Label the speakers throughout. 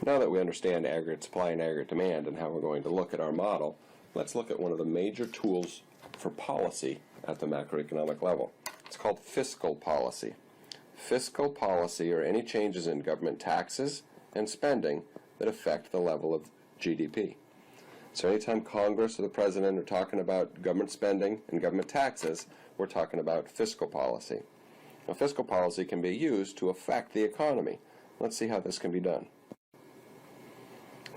Speaker 1: Now that we understand aggregate supply and aggregate demand and how we're going to look at our model, let's look at one of the major tools for policy at the macroeconomic level. It's called fiscal policy. Fiscal policy are any changes in government taxes and spending that affect the level of GDP. So anytime Congress or the President are talking about government spending and government taxes, we're talking about fiscal policy. Now, fiscal policy can be used to affect the economy. Let's see how this can be done.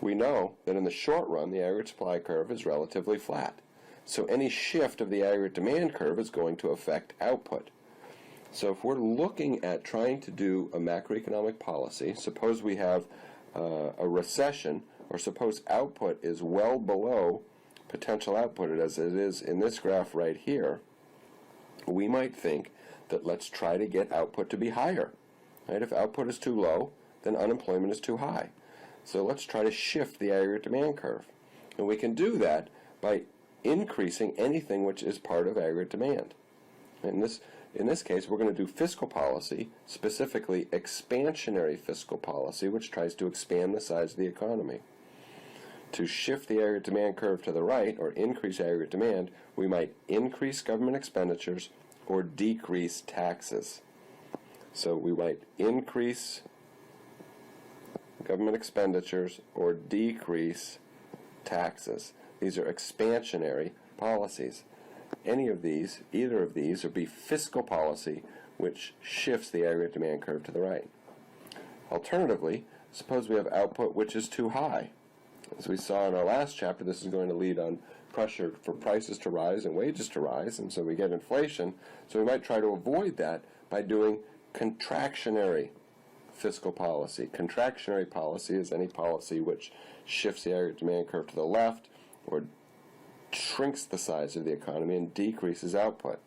Speaker 1: We know that in the short run, the aggregate supply curve is relatively flat. So any shift of the aggregate demand curve is going to affect output. So if we're looking at trying to do a macroeconomic policy, suppose we have a recession, or suppose output is well below potential output, as it is in this graph right here, we might think that let's try to get output to be higher. Right? If output is too low, then unemployment is too high. So let's try to shift the aggregate demand curve. And we can do that by increasing anything which is part of aggregate demand. In this case, we're going to do fiscal policy, specifically expansionary fiscal policy, which tries to expand the size of the economy. To shift the aggregate demand curve to the right, or increase aggregate demand, we might increase government expenditures or decrease taxes. So we might increase government expenditures or decrease taxes. These are expansionary policies. Any of these, either of these, would be fiscal policy, which shifts the aggregate demand curve to the right. Alternatively, suppose we have output which is too high. As we saw in our last chapter, this is going to lead on pressure for prices to rise and wages to rise, and so we get inflation. So we might try to avoid that by doing contractionary fiscal policy. Contractionary policy is any policy which shifts the aggregate demand curve to the left or shrinks the size of the economy and decreases output.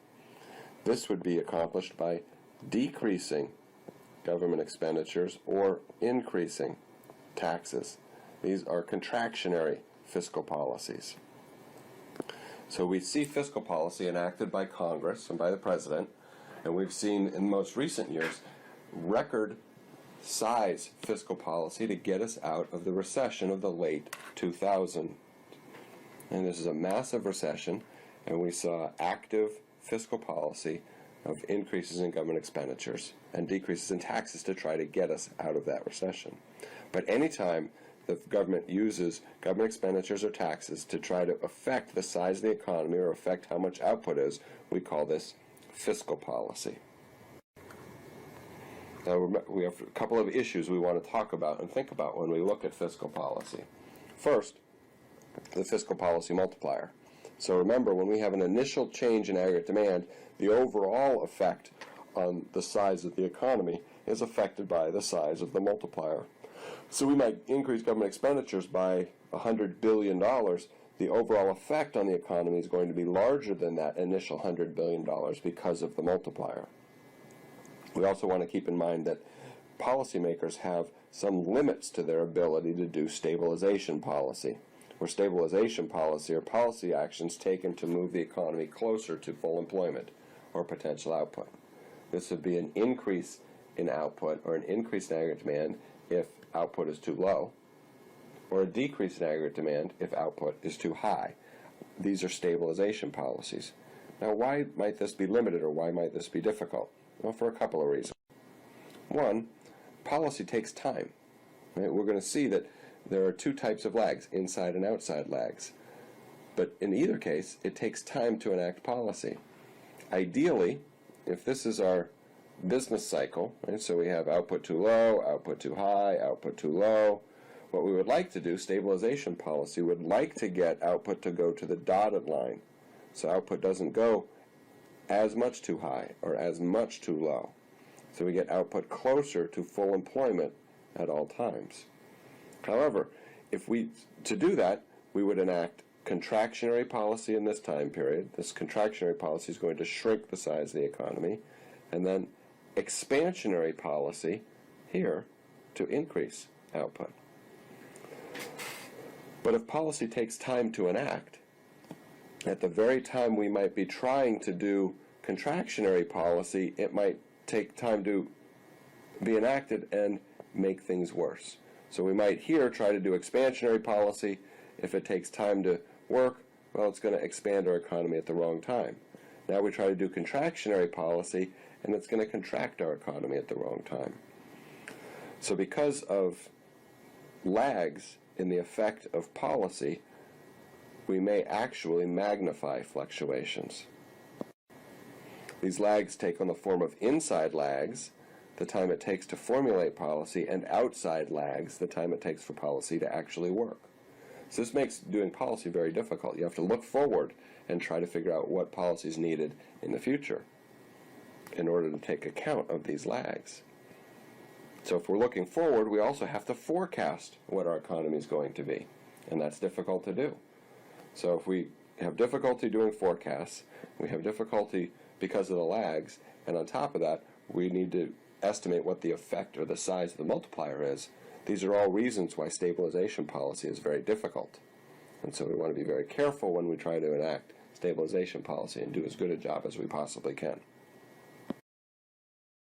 Speaker 1: This would be accomplished by decreasing government expenditures or increasing taxes. These are contractionary fiscal policies. So we see fiscal policy enacted by Congress and by the President, and we've seen in most recent years record size fiscal policy to get us out of the recession of the late 2000s. And this is a massive recession, and we saw active fiscal policy of increases in government expenditures and decreases in taxes to try to get us out of that recession. But anytime the government uses government expenditures or taxes to try to affect the size of the economy or affect how much output is, we call this fiscal policy. Now, we have a couple of issues we want to talk about and think about when we look at fiscal policy. First, the fiscal policy multiplier. So remember, when we have an initial change in aggregate demand, the overall effect on the size of the economy is affected by the size of the multiplier. So we might increase government expenditures by $100 billion. The overall effect on the economy is going to be larger than that initial $100 billion because of the multiplier. We also want to keep in mind that policymakers have some limits to their ability to do stabilization policy, where stabilization policy are policy actions taken to move the economy closer to full employment or potential output. This would be an increase in output or an increase in aggregate demand if output is too low, or a decrease in aggregate demand if output is too high. These are stabilization policies. Now, why might this be limited, or why might this be difficult? Well, for a couple of reasons. One, policy takes time. Right? We're going to see that there are two types of lags, inside and outside lags. But in either case, it takes time to enact policy. Ideally, if this is our business cycle, right, so we have output too low, output too high, output too low, what we would like to do, stabilization policy, would like to get output to go to the dotted line. So output doesn't go as much too high or as much too low. So we get output closer to full employment at all times. However, to do that, we would enact contractionary policy in this time period. This contractionary policy is going to shrink the size of the economy, and then expansionary policy here to increase output. But if policy takes time to enact, at the very time we might be trying to do contractionary policy, it might take time to be enacted and make things worse. So we might here try to do expansionary policy. If it takes time to work, well, it's going to expand our economy at the wrong time. Now we try to do contractionary policy, and it's going to contract our economy at the wrong time. So because of lags in the effect of policy, we may actually magnify fluctuations. These lags take on the form of inside lags, the time it takes to formulate policy, and outside lags, the time it takes for policy to actually work. So this makes doing policy very difficult. You have to look forward and try to figure out what policy is needed in the future in order to take account of these lags. So if we're looking forward, we also have to forecast what our economy is going to be, and that's difficult to do. So if we have difficulty doing forecasts, we have difficulty because of the lags, and on top of that, we need to estimate what the effect or the size of the multiplier is. These are all reasons why stabilization policy is very difficult. And so we want to be very careful when we try to enact stabilization policy and do as good a job as we possibly can.